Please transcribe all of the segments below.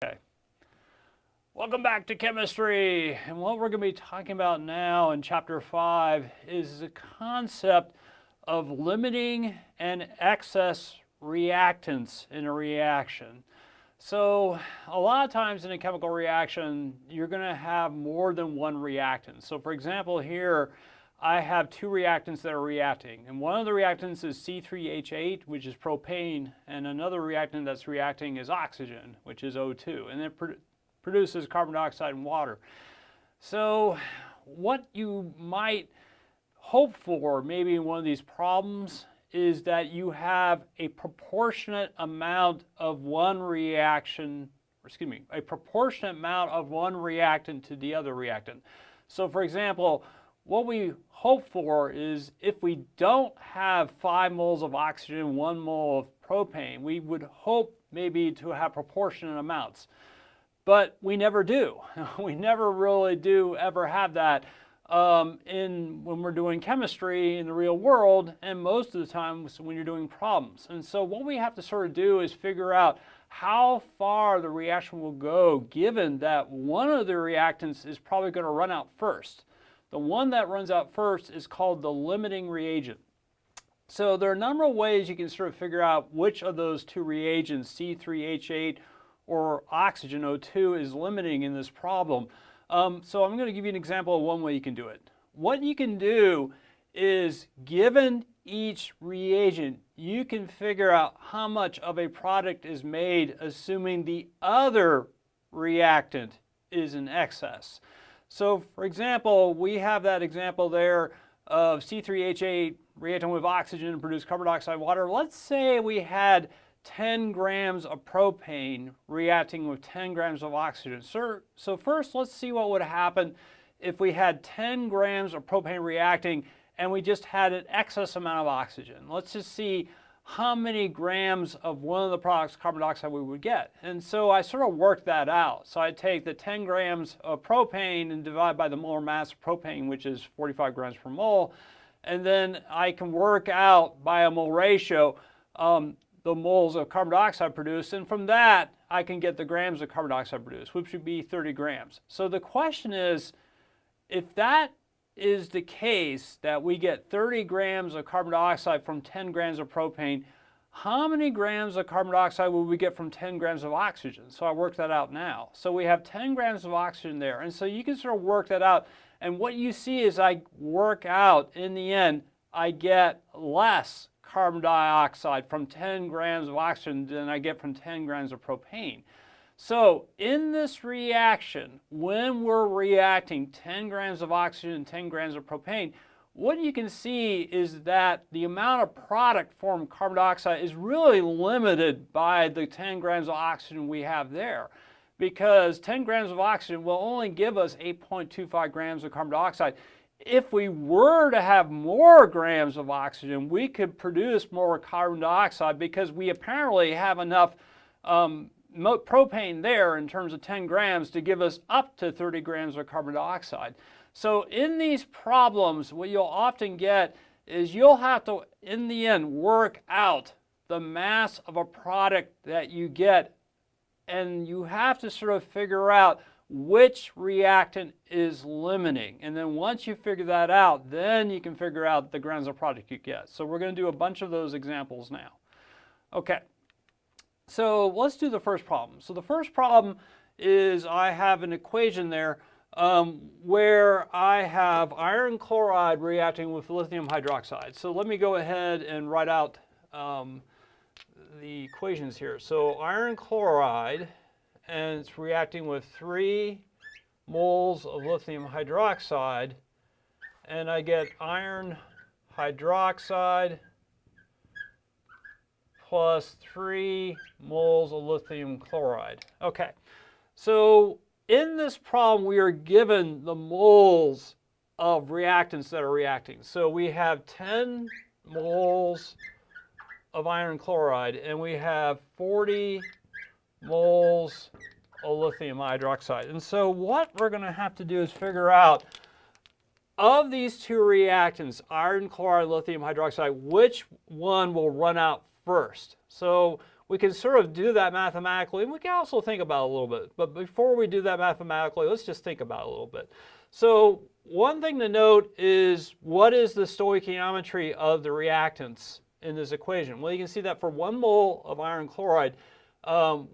Okay. Welcome back to chemistry. And what we're going to be talking about now in chapter 5 is the concept of limiting and excess reactants in a reaction. So a lot of times in a chemical reaction, you're going to have more than one reactant. So for example, here I have two reactants that are reacting. And one of the reactants is C3H8, which is propane, and another reactant that's reacting is oxygen, which is O2. And it produces carbon dioxide and water. So what you might hope for maybe in one of these problems is that you have a proportionate amount of one reaction, a proportionate amount of one reactant to the other reactant. So for example, what we hope for is if we don't have 5 moles of oxygen, 1 mole of propane, we would hope maybe to have proportionate amounts. But we never do. We never really do ever have that when we're doing chemistry in the real world, and most of the time when you're doing problems. And so what we have to sort of do is figure out how far the reaction will go given that one of the reactants is probably going to run out first. The one that runs out first is called the limiting reagent. So there are a number of ways you can sort of figure out which of those two reagents, C3H8 or oxygen O2, is limiting in this problem. So I'm going to give you an example of one way you can do it. What you can do is, given each reagent, you can figure out how much of a product is made assuming the other reactant is in excess. So for example, we have that example there of C3H8 reacting with oxygen and produce carbon dioxide water. Let's say we had 10 grams of propane reacting with 10 grams of oxygen. So first, let's see what would happen if we had 10 grams of propane reacting and we just had an excess amount of oxygen. Let's just see how many grams of one of the products, carbon dioxide, we would get. And so I sort of worked that out. So I take the 10 grams of propane and divide by the molar mass of propane, which is 45 grams per mole. And then I can work out by a mole ratio the moles of carbon dioxide produced, and from that I can get the grams of carbon dioxide produced, which would be 30 grams. So the question is, if that is the case, that we get 30 grams of carbon dioxide from 10 grams of propane, how many grams of carbon dioxide will we get from 10 grams of oxygen? So I worked that out now. So we have 10 grams of oxygen there, and so you can sort of work that out, and what you see is I work out, in the end, I get less carbon dioxide from 10 grams of oxygen than I get from 10 grams of propane. So in this reaction, when we're reacting 10 grams of oxygen and 10 grams of propane, what you can see is that the amount of product formed carbon dioxide is really limited by the 10 grams of oxygen we have there, because 10 grams of oxygen will only give us 8.25 grams of carbon dioxide. If we were to have more grams of oxygen, we could produce more carbon dioxide because we apparently have enough propane there in terms of 10 grams to give us up to 30 grams of carbon dioxide. So in these problems, what you'll often get is you'll have to, in the end, work out the mass of a product that you get, and you have to sort of figure out which reactant is limiting. And then once you figure that out, then you can figure out the grams of product you get. So we're going to do a bunch of those examples now. Okay, so let's do the first problem. So the first problem is I have an equation there where I have iron chloride reacting with lithium hydroxide. So let me go ahead and write out the equations here. So iron chloride, and it's reacting with 3 moles of lithium hydroxide, and I get iron hydroxide plus 3 moles of lithium chloride. Okay, so in this problem we are given the moles of reactants that are reacting. So we have 10 moles of iron chloride and we have 40 moles of lithium hydroxide. And so what we're going to have to do is figure out, of these two reactants, iron chloride, lithium hydroxide, which one will run out first? So we can sort of do that mathematically, and we can also think about it a little bit. But before we do that mathematically, let's just think about it a little bit. So one thing to note is, what is the stoichiometry of the reactants in this equation? Well, you can see that for 1 mole of iron chloride,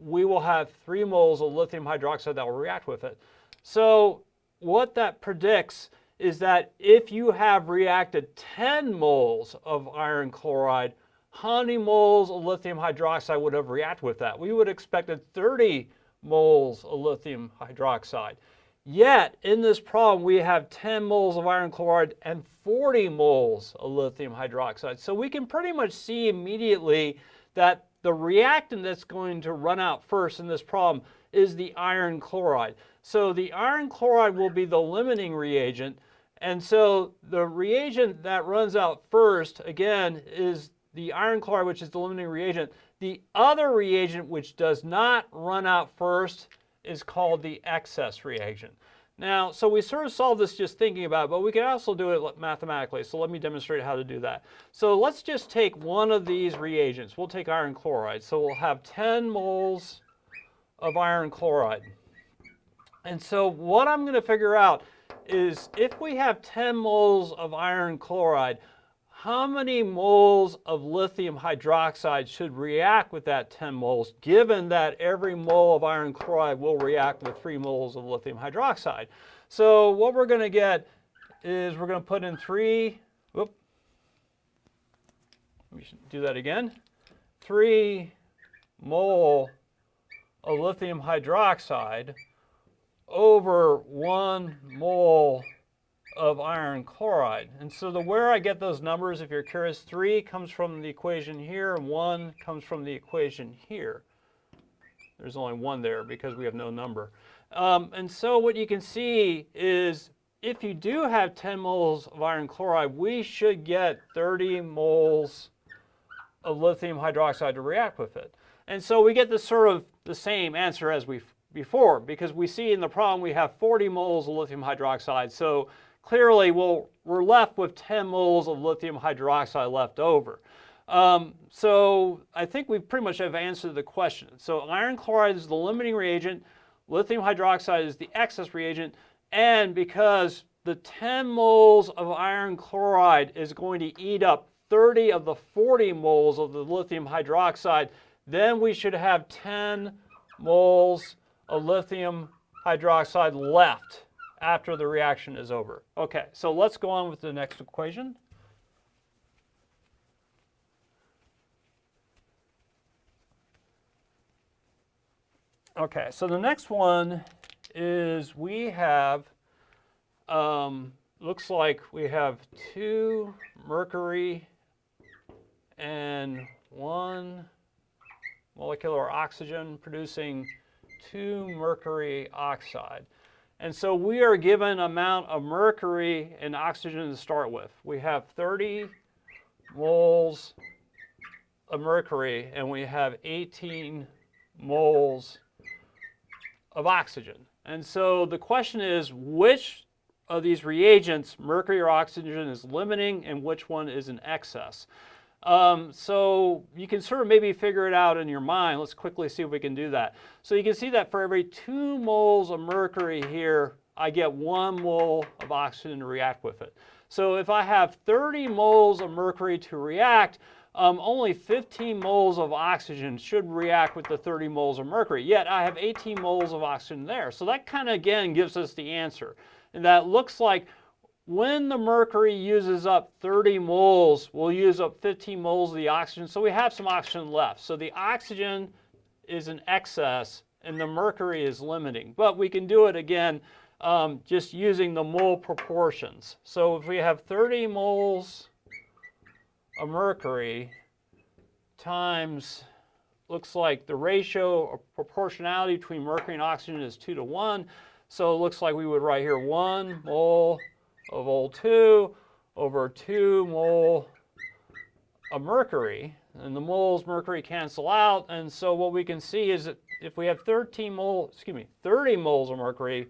we will have 3 moles of lithium hydroxide that will react with it. So what that predicts is that if you have reacted 10 moles of iron chloride, how many moles of lithium hydroxide would have reacted with that? We would have expected 30 moles of lithium hydroxide. Yet, in this problem, we have 10 moles of iron chloride and 40 moles of lithium hydroxide. So we can pretty much see immediately that the reactant that's going to run out first in this problem is the iron chloride. So the iron chloride will be the limiting reagent. And so the reagent that runs out first, again, is the iron chloride, which is the limiting reagent. The other reagent, which does not run out first, is called the excess reagent. Now, so we sort of solved this just thinking about it, but we can also do it mathematically. So let me demonstrate how to do that. So let's just take one of these reagents. We'll take iron chloride. So we'll have 10 moles of iron chloride. And so what I'm going to figure out is, if we have 10 moles of iron chloride, how many moles of lithium hydroxide should react with that 10 moles, given that every mole of iron chloride will react with 3 moles of lithium hydroxide? So what we're going to get is, we're going to put in 3, we should do that again, 3 mole of lithium hydroxide over 1 mole of iron chloride. And so where I get those numbers, if you're curious, 3 comes from the equation here, and 1 comes from the equation here. There's only 1 there because we have no number. And so what you can see is, if you do have 10 moles of iron chloride, we should get 30 moles of lithium hydroxide to react with it. And so we get this sort of the same answer as before, because we see in the problem we have 40 moles of lithium hydroxide. So clearly, we're left with 10 moles of lithium hydroxide left over. So I think we pretty much have answered the question. So iron chloride is the limiting reagent, lithium hydroxide is the excess reagent, and because the 10 moles of iron chloride is going to eat up 30 of the 40 moles of the lithium hydroxide, then we should have 10 moles of lithium hydroxide left after the reaction is over. Okay, so let's go on with the next equation. Okay, so the next one is, we have, looks like we have 2 mercury and 1 molecular oxygen producing 2 mercury oxide. And so we are given an amount of mercury and oxygen to start with. We have 30 moles of mercury, and we have 18 moles of oxygen. And so the question is, which of these reagents, mercury or oxygen, is limiting and which one is in excess? So you can sort of maybe figure it out in your mind. Let's quickly see if we can do that. So you can see that for every 2 moles of mercury here, I get 1 mole of oxygen to react with it. So if I have 30 moles of mercury to react, only 15 moles of oxygen should react with the 30 moles of mercury. Yet I have 18 moles of oxygen there. So that kind of, again, gives us the answer. And that looks like, when the mercury uses up 30 moles, we'll use up 15 moles of the oxygen, so we have some oxygen left. So the oxygen is in excess, and the mercury is limiting. But we can do it again just using the mole proportions. So if we have 30 moles of mercury times, looks like the ratio or proportionality between mercury and oxygen is 2 to 1. So it looks like we would write here 1 mole of Ol2 over 2 mole of mercury, and the moles mercury cancel out, and so what we can see is that if we have 30 moles of mercury,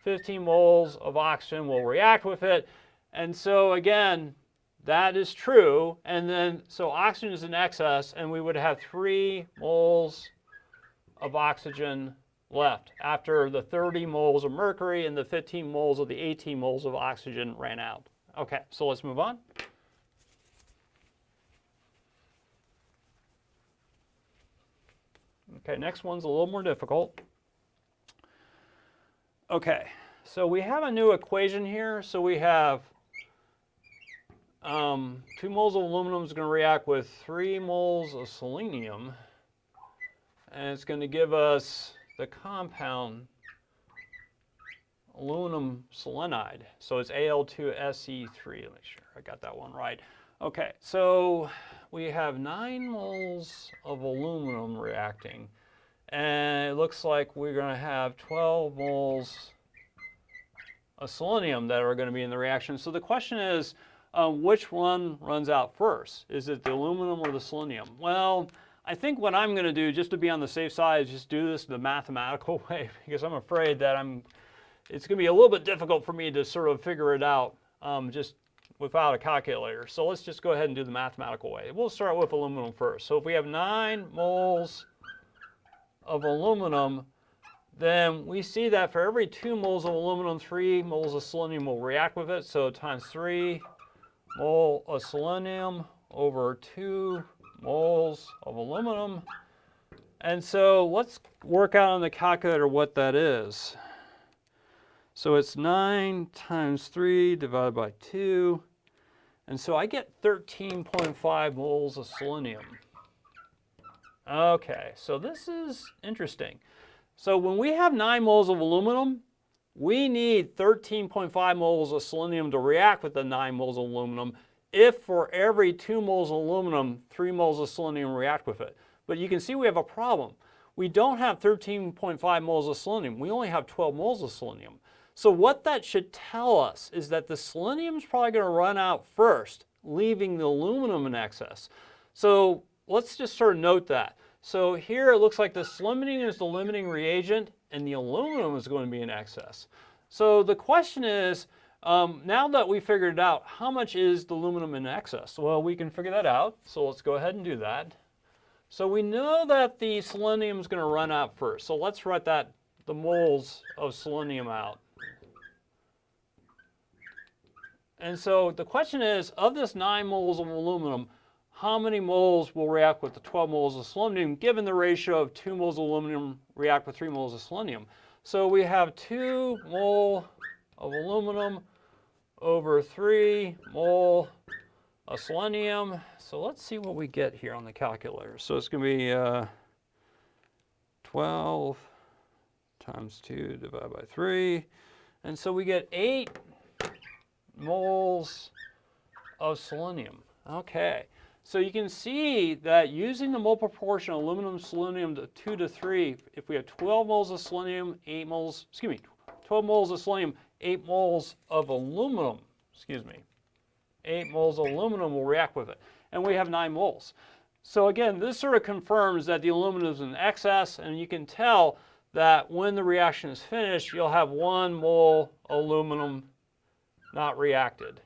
15 moles of oxygen will react with it, and so again, that is true. And then, so oxygen is in excess, and we would have 3 moles of oxygen left after the 30 moles of mercury and the 15 moles of the 18 moles of oxygen ran out. Okay, so let's move on. Okay, next one's a little more difficult. Okay, so we have a new equation here. So we have 2 moles of aluminum is going to react with 3 moles of selenium, and it's going to give us the compound aluminum selenide. So it's Al2Se3. Let me make sure I got that one right. Okay, so we have 9 moles of aluminum reacting, and it looks like we're going to have 12 moles of selenium that are going to be in the reaction. So the question is, which one runs out first? Is it the aluminum or the selenium? Well, I think what I'm going to do, just to be on the safe side, is just do this the mathematical way, because I'm afraid that it's going to be a little bit difficult for me to sort of figure it out just without a calculator. So let's just go ahead and do the mathematical way. We'll start with aluminum first. So if we have 9 moles of aluminum, then we see that for every 2 moles of aluminum, 3 moles of selenium will react with it. So times 3 mole of selenium over 2 moles of aluminum. And so let's work out on the calculator what that is. So it's 9 times 3 divided by 2. And so I get 13.5 moles of selenium. Okay, so this is interesting. So when we have 9 moles of aluminum, we need 13.5 moles of selenium to react with the 9 moles of aluminum if for every 2 moles of aluminum, 3 moles of selenium react with it. But you can see we have a problem. We don't have 13.5 moles of selenium. We only have 12 moles of selenium. So what that should tell us is that the selenium is probably going to run out first, leaving the aluminum in excess. So let's just sort of note that. So here it looks like the selenium is the limiting reagent and the aluminum is going to be in excess. So the question is, now that we figured it out, how much is the aluminum in excess? Well, we can figure that out. So let's go ahead and do that. So we know that the selenium is going to run out first. So let's write that, the moles of selenium out. And so the question is, of this 9 moles of aluminum, how many moles will react with the 12 moles of selenium, given the ratio of 2 moles of aluminum react with 3 moles of selenium? So we have 2 mole of aluminum over 3 mole of selenium. So let's see what we get here on the calculator. So it's going to be 12 times 2 divided by 3. And so we get 8 moles of selenium. Okay, so you can see that using the mole proportion of aluminum selenium to 2 to 3, if we have 12 moles of selenium, 8 moles, 12 moles of selenium, 8 moles of aluminum, 8 moles of aluminum will react with it. And we have 9 moles. So again, this sort of confirms that the aluminum is in excess, and you can tell that when the reaction is finished, you'll have 1 mole aluminum not reacted.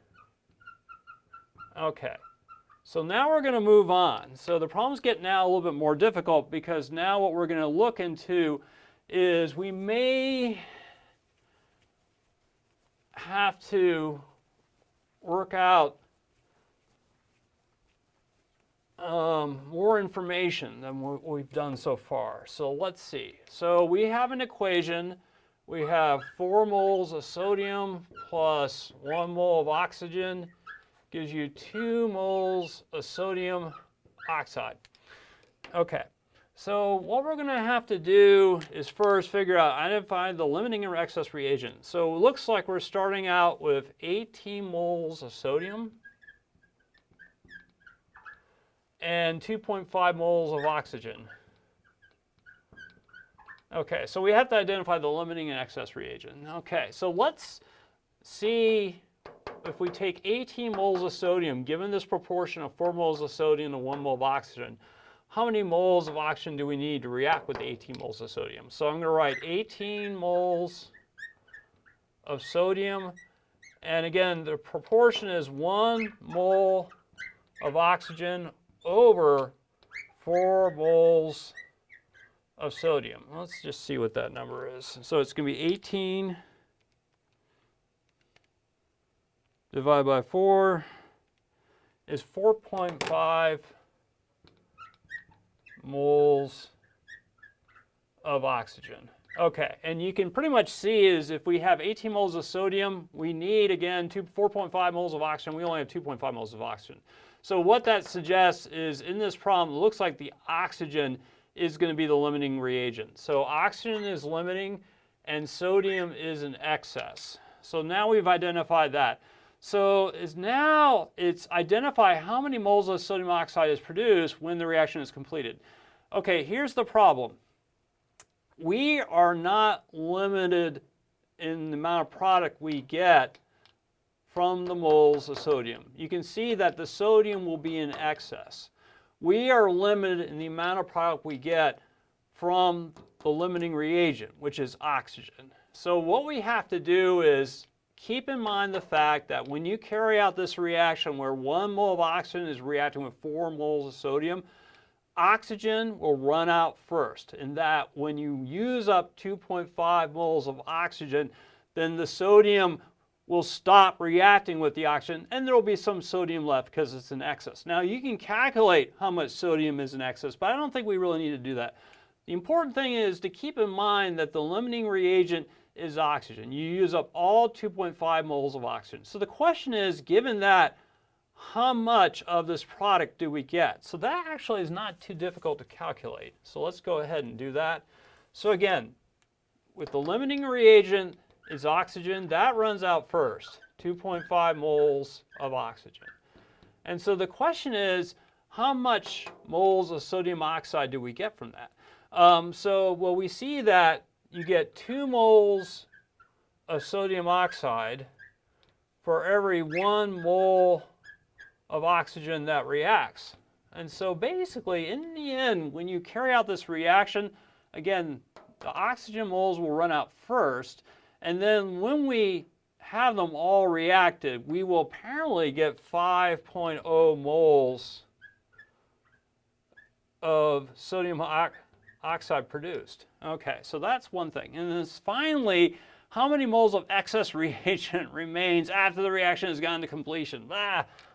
Okay, so now we're going to move on. So the problems get now a little bit more difficult, because now what we're going to look into is we may have to work out more information than what we've done so far. So let's see. So we have an equation. We have 4 moles of sodium plus 1 mole of oxygen gives you 2 moles of sodium oxide. Okay, so what we're going to have to do is first figure out, identify the limiting or excess reagent. So it looks like we're starting out with 18 moles of sodium and 2.5 moles of oxygen. Okay, so we have to identify the limiting and excess reagent. Okay, so let's see if we take 18 moles of sodium, given this proportion of 4 moles of sodium to 1 mole of oxygen, how many moles of oxygen do we need to react with 18 moles of sodium? So I'm going to write 18 moles of sodium, And again, the proportion is 1 mole of oxygen over 4 moles of sodium. Let's just see what that number is. So it's going to be 18 divided by 4 is 4.5 moles of oxygen. Okay, and you can pretty much see is if we have 18 moles of sodium, we need, again, 4.5 moles of oxygen. We only have 2.5 moles of oxygen. So what that suggests is in this problem, it looks like the oxygen is going to be the limiting reagent. So oxygen is limiting and sodium is in excess. So now we've identified that. So now it's identify how many moles of sodium oxide is produced when the reaction is completed. Okay, here's the problem. We are not limited in the amount of product we get from the moles of sodium. You can see that the sodium will be in excess. We are limited in the amount of product we get from the limiting reagent, which is oxygen. So what we have to do is keep in mind the fact that when you carry out this reaction where 1 mole of oxygen is reacting with 4 moles of sodium, oxygen will run out first, in that when you use up 2.5 moles of oxygen, then the sodium will stop reacting with the oxygen and there will be some sodium left because it's in excess. Now you can calculate how much sodium is in excess, but I don't think we really need to do that. The important thing is to keep in mind that the limiting reagent is oxygen. You use up all 2.5 moles of oxygen. So the question is, given that, how much of this product do we get? So that actually is not too difficult to calculate. So let's go ahead and do that. So again, with the limiting reagent is oxygen, that runs out first, 2.5 moles of oxygen. And so the question is, how much moles of sodium oxide do we get from that? Well, we see that you get 2 moles of sodium oxide for every 1 mole of oxygen that reacts. And so basically, in the end, when you carry out this reaction, again, the oxygen moles will run out first, and then when we have them all reacted, we will apparently get 5.0 moles of sodium oxide produced. Okay, so that's one thing. And then finally, how many moles of excess reagent remains after the reaction has gone to completion?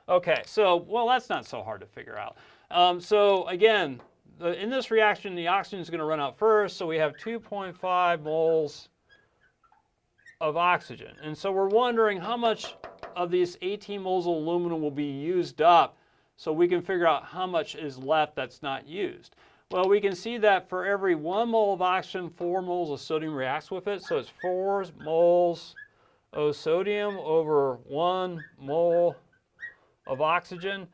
Okay, so, well, that's not so hard to figure out. So again, in this reaction, the oxygen is going to run out first, so we have 2.5 moles of oxygen. And so we're wondering how much of these 18 moles of aluminum will be used up so we can figure out how much is left that's not used. Well, we can see that for every 1 mole of oxygen, 4 moles of sodium reacts with it. So it's 4 moles of sodium over 1 mole of oxygen.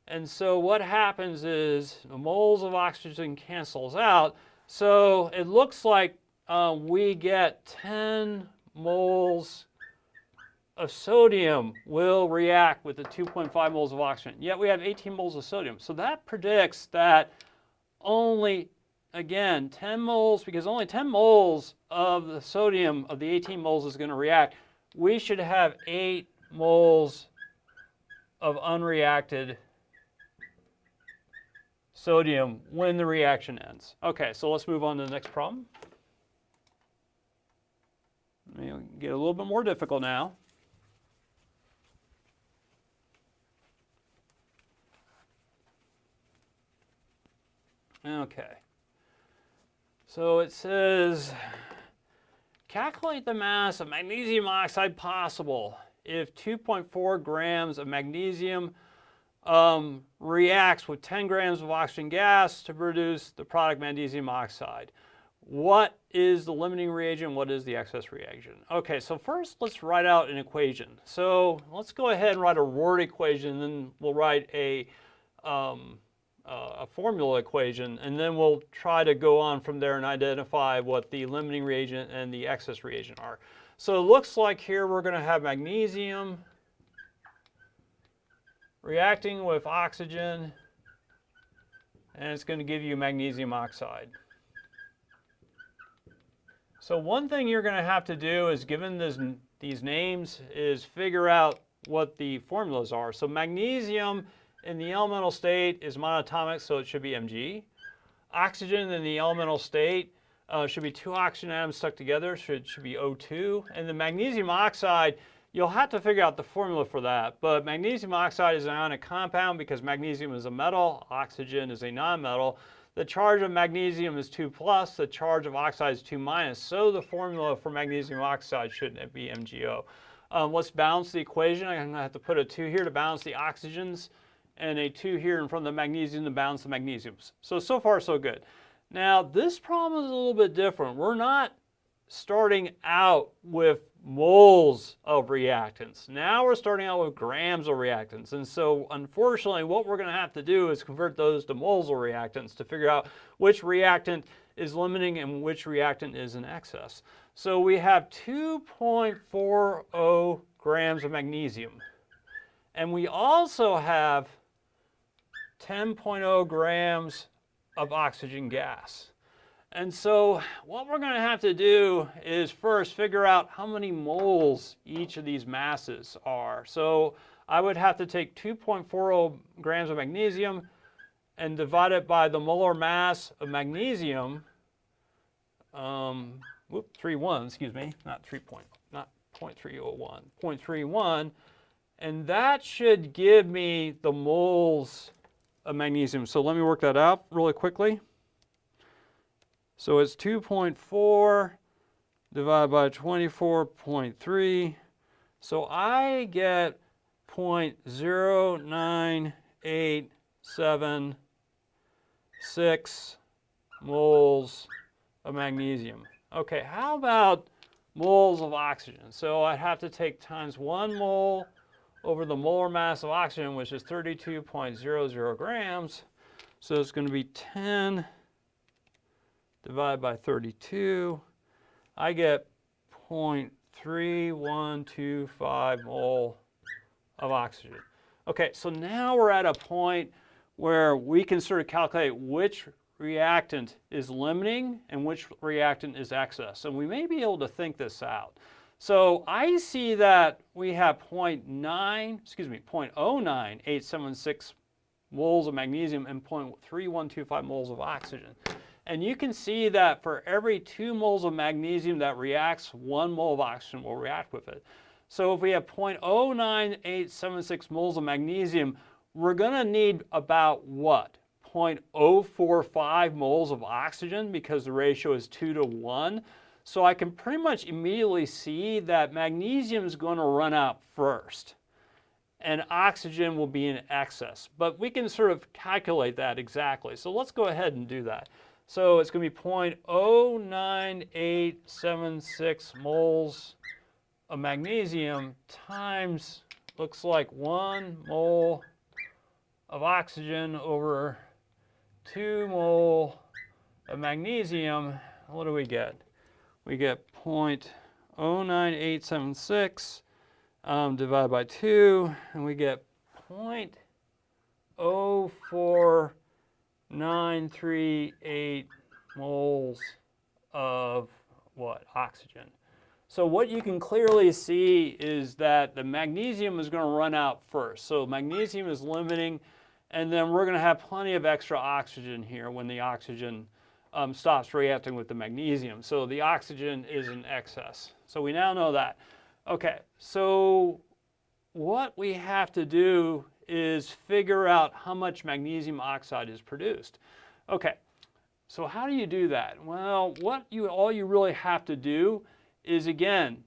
And so what happens is the moles of oxygen cancels out. So it looks like we get 10 moles of sodium will react with the 2.5 moles of oxygen. Yet we have 18 moles of sodium. So that predicts that only, again, 10 moles, because only 10 moles of the sodium of the 18 moles is going to react. We should have 8 moles of unreacted sodium when the reaction ends. Okay, so let's move on to the next problem. It'll get a little bit more difficult now. Okay, so it says, calculate the mass of magnesium oxide possible if 2.4 grams of magnesium reacts with 10 grams of oxygen gas to produce the product magnesium oxide. What is the limiting reagent? What is the excess reagent? Okay, so first let's write out an equation. So let's go ahead and write a word equation, and then we'll write a formula equation, and then we'll try to go on from there and identify what the limiting reagent and the excess reagent are. So it looks like here we're going to have magnesium reacting with oxygen, and it's going to give you magnesium oxide. So one thing you're going to have to do is, given this these names is figure out what the formulas are. So magnesium in the elemental state is monatomic, so it should be Mg. Oxygen in the elemental state should be 2 oxygen atoms stuck together, should be O2. And the magnesium oxide, you'll have to figure out the formula for that. But magnesium oxide is an ionic compound because magnesium is a metal, oxygen is a nonmetal. The charge of magnesium is 2 plus, the charge of oxide is 2 minus. So the formula for magnesium oxide should be MgO. Let's balance the equation. I'm going to have to put a 2 here to balance the oxygens and a 2 here in front of the magnesium to balance the magnesiums. So far so good. Now this problem is a little bit different. We're not starting out with moles of reactants. Now we're starting out with grams of reactants. And so unfortunately what we're going to have to do is convert those to moles of reactants to figure out which reactant is limiting and which reactant is in excess. So we have 2.40 grams of magnesium. And we also have 10.0 grams of oxygen gas. And so what we're going to have to do is first figure out how many moles each of these masses are. So I would have to take 2.40 grams of magnesium and divide it by the molar mass of magnesium, 0.31, excuse me, not 0.301, 0.31, and that should give me the moles of magnesium. So let me work that out really quickly. So it's 2.4 divided by 24.3. So I get 0.09876 moles of magnesium. Okay, how about moles of oxygen? So I have to take times 1 mole over the molar mass of oxygen, which is 32.00 grams. So it's going to be 10 divided by 32. I get 0.3125 mole of oxygen. Okay, so now we're at a point where we can sort of calculate which reactant is limiting and which reactant is excess. And we may be able to think this out. So I see that we have 0.09876 moles of magnesium and 0.3125 moles of oxygen. And you can see that for every 2 moles of magnesium that reacts, 1 mole of oxygen will react with it. So if we have 0.09876 moles of magnesium, we're going to need about what? 0.045 moles of oxygen because the ratio is 2 to 1. So I can pretty much immediately see that magnesium is going to run out first and oxygen will be in excess. But we can sort of calculate that exactly. So let's go ahead and do that. So it's going to be 0.09876 moles of magnesium times, looks like 1 mole of oxygen over 2 mole of magnesium. What do we get? We get 0.09876 divided by 2, and we get 0.04938 moles of what? Oxygen. So what you can clearly see is that the magnesium is going to run out first. So magnesium is limiting, and then we're going to have plenty of extra oxygen here when the oxygen stops reacting with the magnesium. So the oxygen is in excess. So we now know that. Okay, so what we have to do is figure out how much magnesium oxide is produced. Okay, so how do you do that? Well, all you really have to do is, again,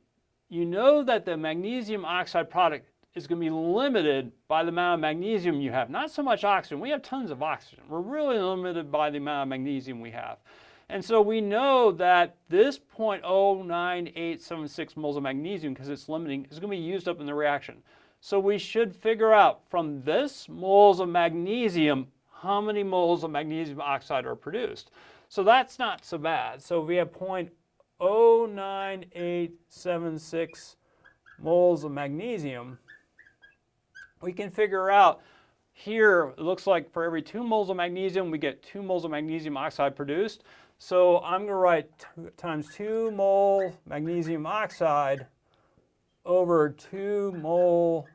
you know that the magnesium oxide product is going to be limited by the amount of magnesium you have. Not so much oxygen. We have tons of oxygen. We're really limited by the amount of magnesium we have. And so we know that this 0.09876 moles of magnesium, because it's limiting, is going to be used up in the reaction. So we should figure out from this moles of magnesium how many moles of magnesium oxide are produced. So that's not so bad. So we have 0.09876 moles of magnesium. We can figure out here, it looks like for every 2 moles of magnesium, we get 2 moles of magnesium oxide produced. So I'm going to write times 2 mole magnesium oxide over 2 mole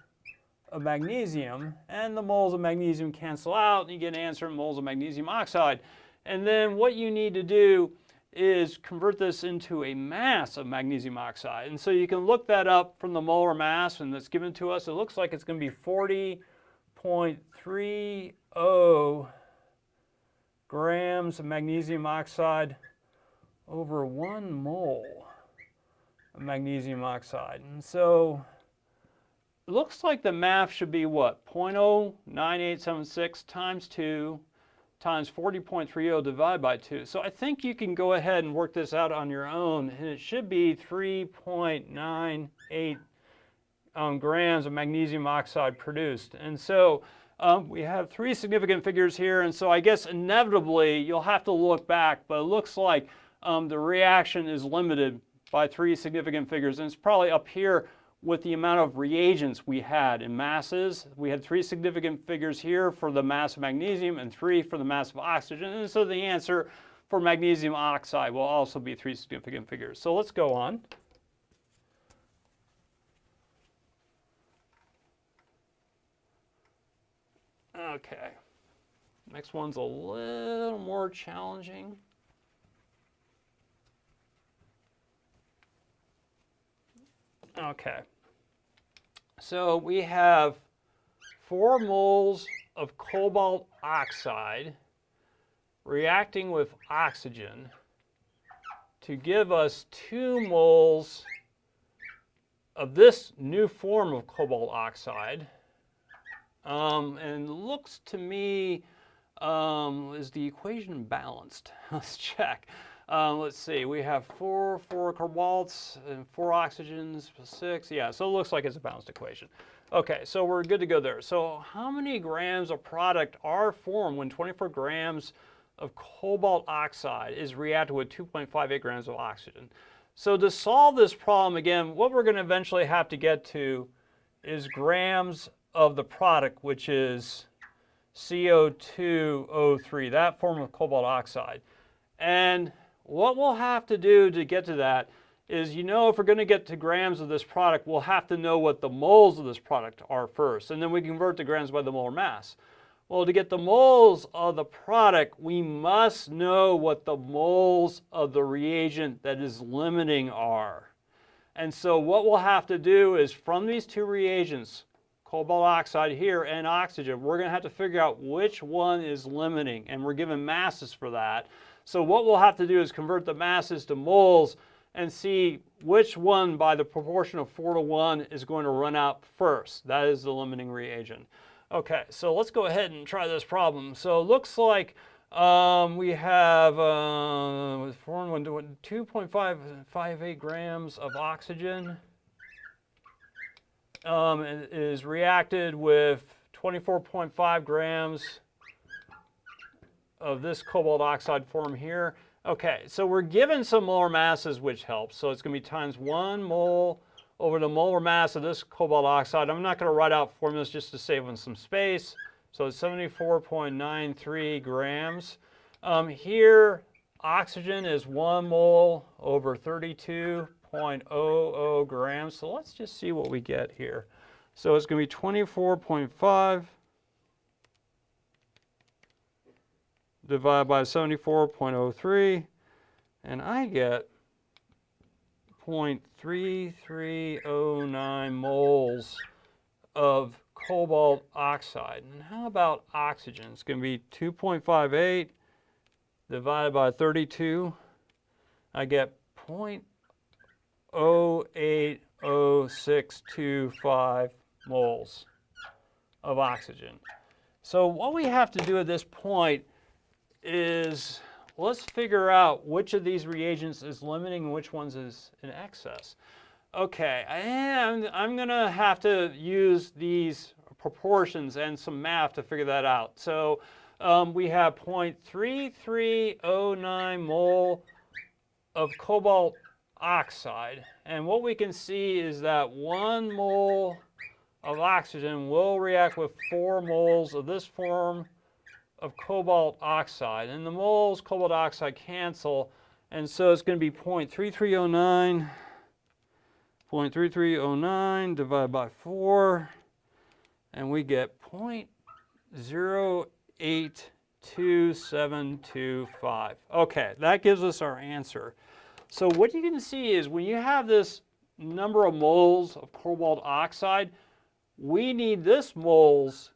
of magnesium, and the moles of magnesium cancel out, and you get an answer in moles of magnesium oxide. And then what you need to do is convert this into a mass of magnesium oxide. And so you can look that up from the molar mass, and that's given to us. It looks like it's going to be 40.30 grams of magnesium oxide over 1 mole of magnesium oxide. And so it looks like the math should be what? 0.09876 times 2 times 40.30 divided by 2. So I think you can go ahead and work this out on your own, and it should be 3.98 grams of magnesium oxide produced. And so we have 3 significant figures here, and so I guess inevitably you'll have to look back, but it looks like the reaction is limited by 3 significant figures, and it's probably up here with the amount of reagents we had in masses. We had 3 significant figures here for the mass of magnesium and 3 for the mass of oxygen, and so the answer for magnesium oxide will also be 3 significant figures. So let's go on. Okay, next one's a little more challenging. Okay, so we have 4 moles of cobalt oxide reacting with oxygen to give us 2 moles of this new form of cobalt oxide. And looks to me, is the equation balanced? Let's check. Let's see, we have 4 cobalts and 4 oxygens, 6. Yeah, so it looks like it's a balanced equation. Okay, so we're good to go there. So how many grams of product are formed when 24 grams of cobalt oxide is reacted with 2.58 grams of oxygen? So to solve this problem, again, what we're going to eventually have to get to is grams of the product, which is CO2O3, that form of cobalt oxide. And what we'll have to do to get to that is, if we're going to get to grams of this product, we'll have to know what the moles of this product are first, and then we convert to grams by the molar mass. Well, to get the moles of the product, we must know what the moles of the reagent that is limiting are. And so what we'll have to do is, from these 2 reagents, cobalt oxide here and oxygen, we're going to have to figure out which one is limiting, and we're given masses for that. So what we'll have to do is convert the masses to moles and see which one by the proportion of 4 to 1 is going to run out first. That is the limiting reagent. Okay, so let's go ahead and try this problem. So it looks like we have 2.58 grams of oxygen. Is reacted with 24.5 grams of this cobalt oxide form here. Okay, so we're given some molar masses, which helps. So it's going to be times 1 mole over the molar mass of this cobalt oxide. I'm not going to write out formulas just to save on some space. So it's 74.93 grams. Here, oxygen is 1 mole over 32.00 grams. So let's just see what we get here. So it's going to be 24.5 divided by 74.03, and I get 0.3309 moles of cobalt oxide. And how about oxygen? It's going to be 2.58 divided by 32. I get 0.080625 moles of oxygen. So what we have to do at this point is, let's figure out which of these reagents is limiting and which ones is in excess. Okay, I'm going to have to use these proportions and some math to figure that out. So we have 0.3309 mole of cobalt oxide, and what we can see is that 1 mole of oxygen will react with 4 moles of this form of cobalt oxide, and the moles cobalt oxide cancel, and so it's going to be 0.3309, 0.3309 divided by 4, and we get 0.082725. Okay, that gives us our answer. So what you can see is when you have this number of moles of cobalt oxide, we need this moles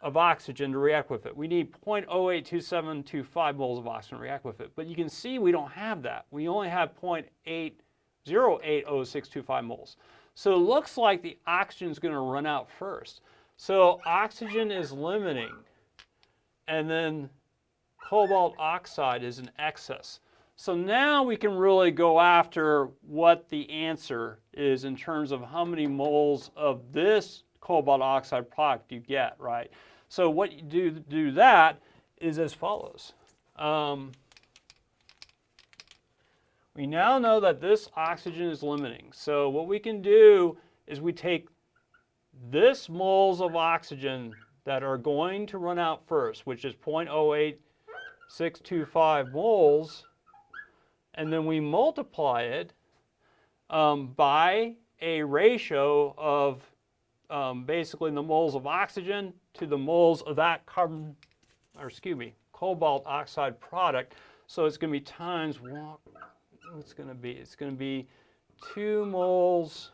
of oxygen to react with it. We need 0.082725 moles of oxygen to react with it. But you can see we don't have that. We only have 0.80800625 moles. So it looks like the oxygen is going to run out first. So oxygen is limiting, and then cobalt oxide is in excess. So now we can really go after what the answer is in terms of how many moles of this cobalt oxide product you get, right? So what you do that is as follows. We now know that this oxygen is limiting. So what we can do is we take this moles of oxygen that are going to run out first, which is 0.08625 moles, and then we multiply it by a ratio of basically the moles of oxygen to the moles of that cobalt oxide product. So it's going to be times one. What's going to be? It's going to be 2 moles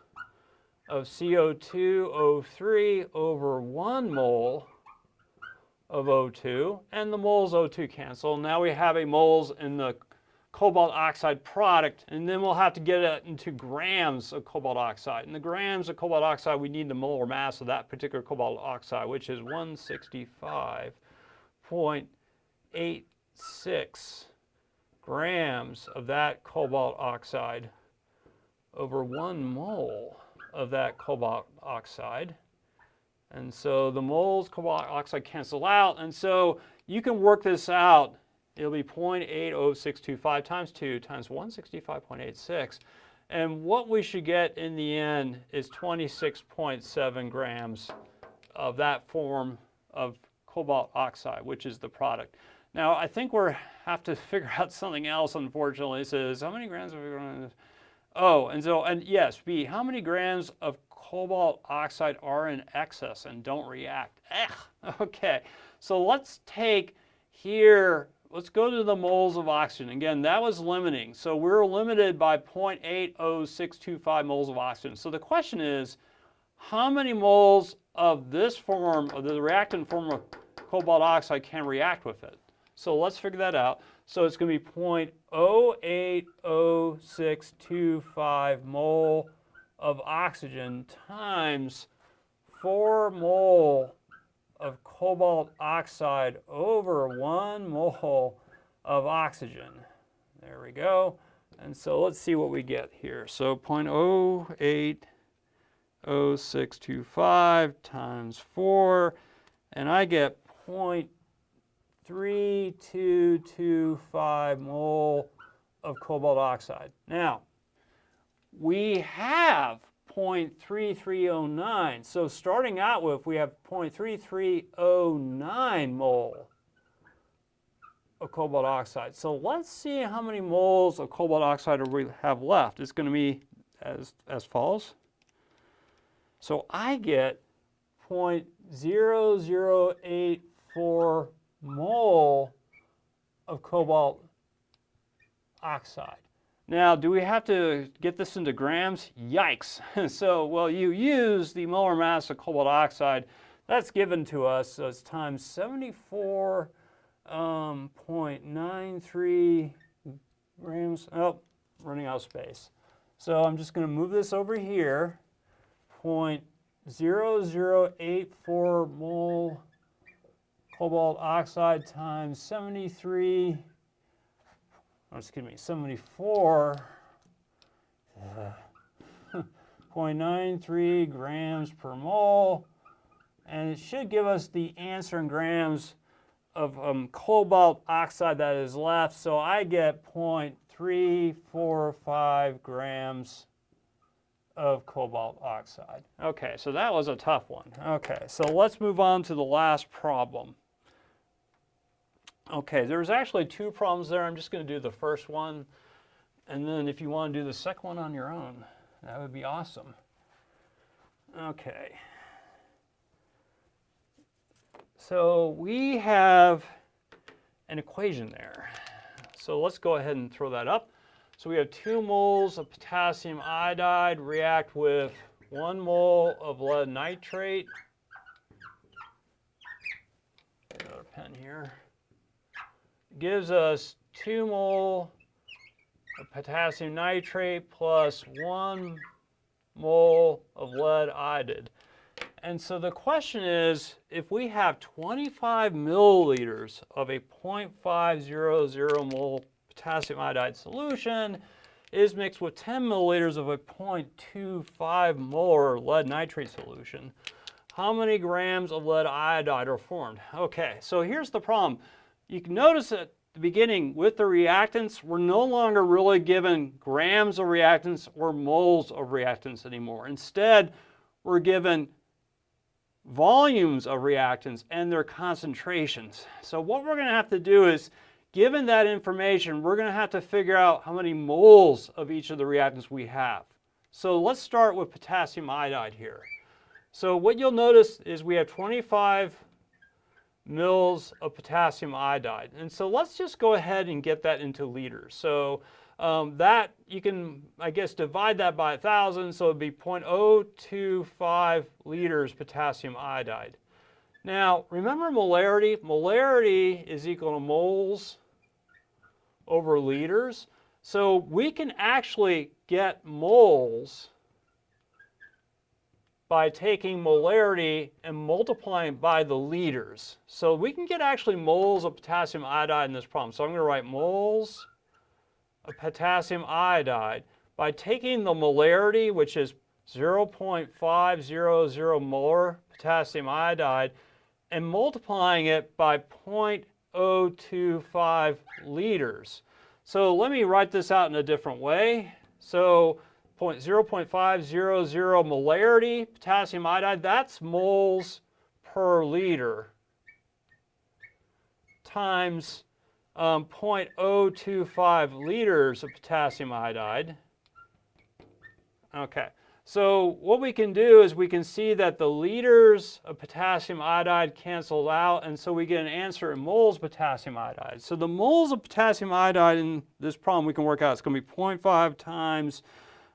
of CO2 O3 over 1 mole of O2, and the moles O2 cancel. Now we have a moles in the cobalt oxide product, and then we'll have to get it into grams of cobalt oxide. And the grams of cobalt oxide, we need the molar mass of that particular cobalt oxide, which is 165.86 grams of that cobalt oxide over 1 mole of that cobalt oxide. And so the moles cobalt oxide cancel out, and so you can work this out. It'll be 0.80625 times 2 times 165.86. And what we should get in the end is 26.7 grams of that form of cobalt oxide, which is the product. Now, I think we have to figure out something else, unfortunately. It says, how many grams are we going to... Oh, and yes, B, how many grams of cobalt oxide are in excess and don't react? Okay, so let's take here... Let's go to the moles of oxygen. Again, that was limiting. So we're limited by 0.80625 moles of oxygen. So the question is, how many moles of this form, of the reactant form of cobalt oxide can react with it? So let's figure that out. So it's going to be 0.080625 mole of oxygen times 4 mole of cobalt oxide over 1 mole of oxygen. There we go. And so let's see what we get here. So 0.080625 times 4, and I get 0.3225 mole of cobalt oxide. Now, we have 0.3309. So starting out with, we have 0.3309 mole of cobalt oxide. So let's see how many moles of cobalt oxide we have left. It's going to be as follows. So I get 0.0084 mole of cobalt oxide. Now, do we have to get this into grams? Yikes. So, well, you use the molar mass of cobalt oxide. That's given to us, so it's times 74.93 grams. Oh, running out of space. So I'm just going to move this over here. 0.0084 mole cobalt oxide times 74 0.93 grams per mole, and it should give us the answer in grams of cobalt oxide that is left. So I get 0.345 grams of cobalt oxide. Okay, so that was a tough one. Okay, so let's move on to the last problem. Okay, there's actually 2 problems there. I'm just going to do the first one, and then if you want to do the second one on your own, That would be awesome. Okay. So we have an equation there. So let's go ahead and throw that up. So we have 2 moles of potassium iodide react with 1 mole of lead nitrate. Another pen here. Gives us 2 mole of potassium nitrate plus 1 mole of lead iodide. And so the question is, if we have 25 milliliters of a 0.500 mole potassium iodide solution is mixed with 10 milliliters of a 0.25 molar lead nitrate solution, how many grams of lead iodide are formed? Okay, so here's the problem. You can notice at the beginning with the reactants, we're no longer really given grams of reactants or moles of reactants anymore. Instead, we're given volumes of reactants and their concentrations. So what we're going to have to do is, given that information, we're going to have to figure out how many moles of each of the reactants we have. So let's start with potassium iodide here. So what you'll notice is we have 25 mils of potassium iodide. And so let's just go ahead and get that into liters. So that you can, I guess, divide that by 1,000, so it would be 0.025 liters potassium iodide. Now, remember molarity? Molarity is equal to moles over liters. So we can actually get moles by taking molarity and multiplying by the liters. So we can get actually moles of potassium iodide in this problem. So I'm going to write moles of potassium iodide by taking the molarity, which is 0.500 molar potassium iodide, and multiplying it by 0.025 liters. So let me write this out in a different way. So 0.500 molarity potassium iodide, that's moles per liter, times 0.025 liters of potassium iodide. Okay, so what we can do is we can see that the liters of potassium iodide cancel out, and so we get an answer in moles of potassium iodide. So the moles of potassium iodide in this problem we can work out, it's going to be 0.5 times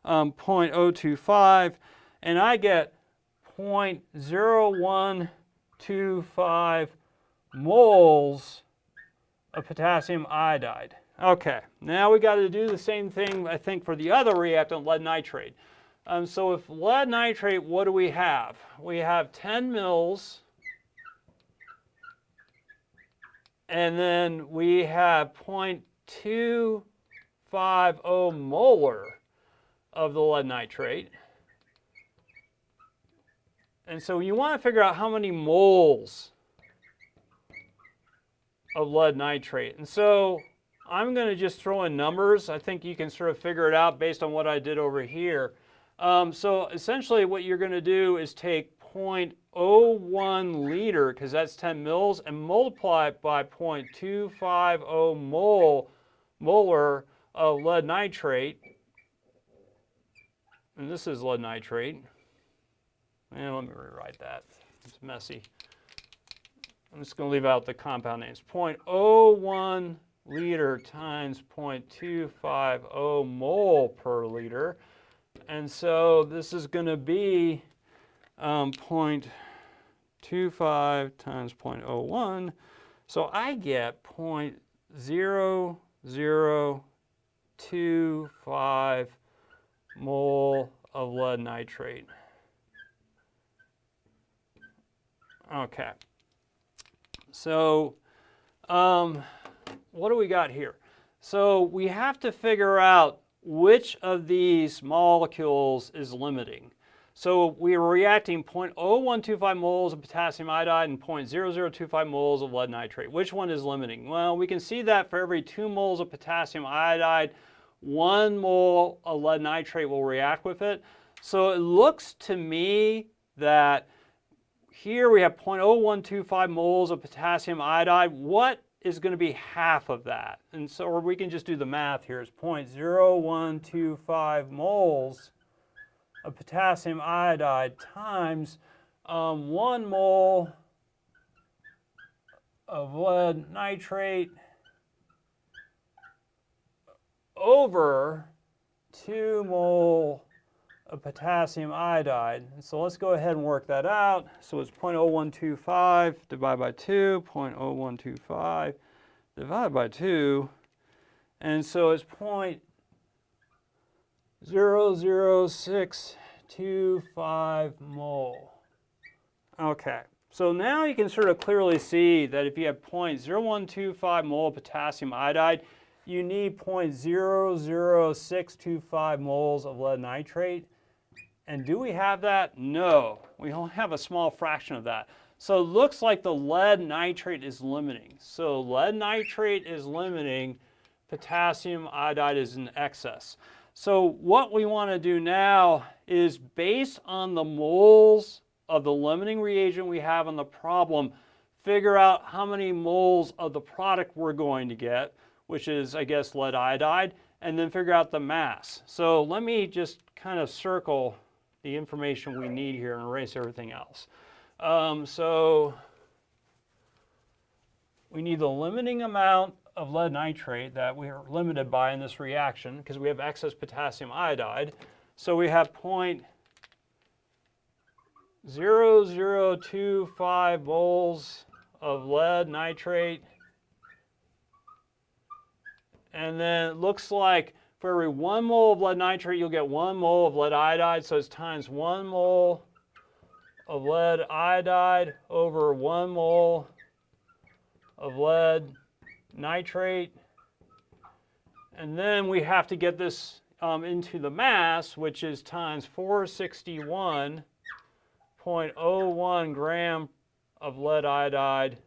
0.025, and I get 0.0125 moles of potassium iodide. Okay, now we got to do the same thing, I think, for the other reactant, lead nitrate. So if lead nitrate, what do we have? We have 10 mils, and then we have 0.250 molar of the lead nitrate. And so you want to figure out how many moles of lead nitrate. And so I'm going to just throw in numbers. I think you can sort of figure it out based on what I did over here. So essentially what you're going to do is take 0.01 liter, because that's 10 mils, and multiply it by 0.250 molar of lead nitrate. And this is lead nitrate. And let me rewrite that. It's messy. I'm just going to leave out the compound names. 0.01 liter times 0.250 mole per liter. And so this is going to be 0.25 times 0.01. So I get 0.0025 mole of lead nitrate. Okay. So what do we got here? So we have to figure out which of these molecules is limiting. So we are reacting 0.0125 moles of potassium iodide and 0.0025 moles of lead nitrate. Which one is limiting? Well, we can see that for every 2 moles of potassium iodide, 1 mole of lead nitrate will react with it. So it looks to me that here we have 0.0125 moles of potassium iodide. What is going to be half of that? And so, or we can just do the math here. It's 0.0125 moles of potassium iodide times 1 mole of lead nitrate over 2 mole of potassium iodide. And so let's go ahead and work that out. So it's 0.0125 divided by 2, 0.0125 divided by 2. And so it's 0.00625 mole. Okay, so now you can sort of clearly see that if you have 0.0125 mole of potassium iodide, you need 0.00625 moles of lead nitrate. And do we have that? No, we only have a small fraction of that. So it looks like the lead nitrate is limiting. So lead nitrate is limiting, potassium iodide is in excess. So what we want to do now is, based on the moles of the limiting reagent we have on the problem, figure out how many moles of the product we're going to get, which is, I guess, lead iodide, and then figure out the mass. So let me just kind of circle the information we need here and erase everything else. So we need the limiting amount of lead nitrate that we are limited by in this reaction because we have excess potassium iodide. So we have 0.0025 moles of lead nitrate. And then it looks like for every 1 mole of lead nitrate, you'll get 1 mole of lead iodide. So it's times 1 mole of lead iodide over 1 mole of lead nitrate. And then we have to get this into the mass, which is times 461.01 gram of lead iodide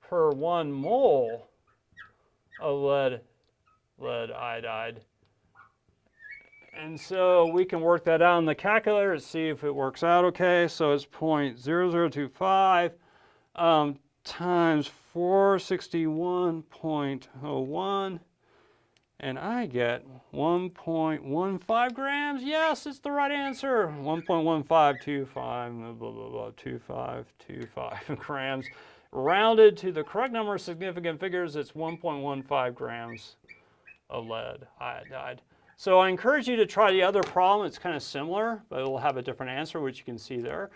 per 1 mole of lead iodide. And so we can work that out in the calculator and see if it works out okay. So it's 0.0025 times 461.01, and I get 1.15 grams. Yes, it's the right answer. 1.1525, blah, blah, blah, 2525 grams. Rounded to the correct number of significant figures, it's 1.15 grams of lead iodide. So I encourage you to try the other problem. It's kind of similar, but it will have a different answer, which you can see there.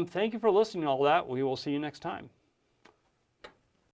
Thank you for listening to all that. We will see you next time.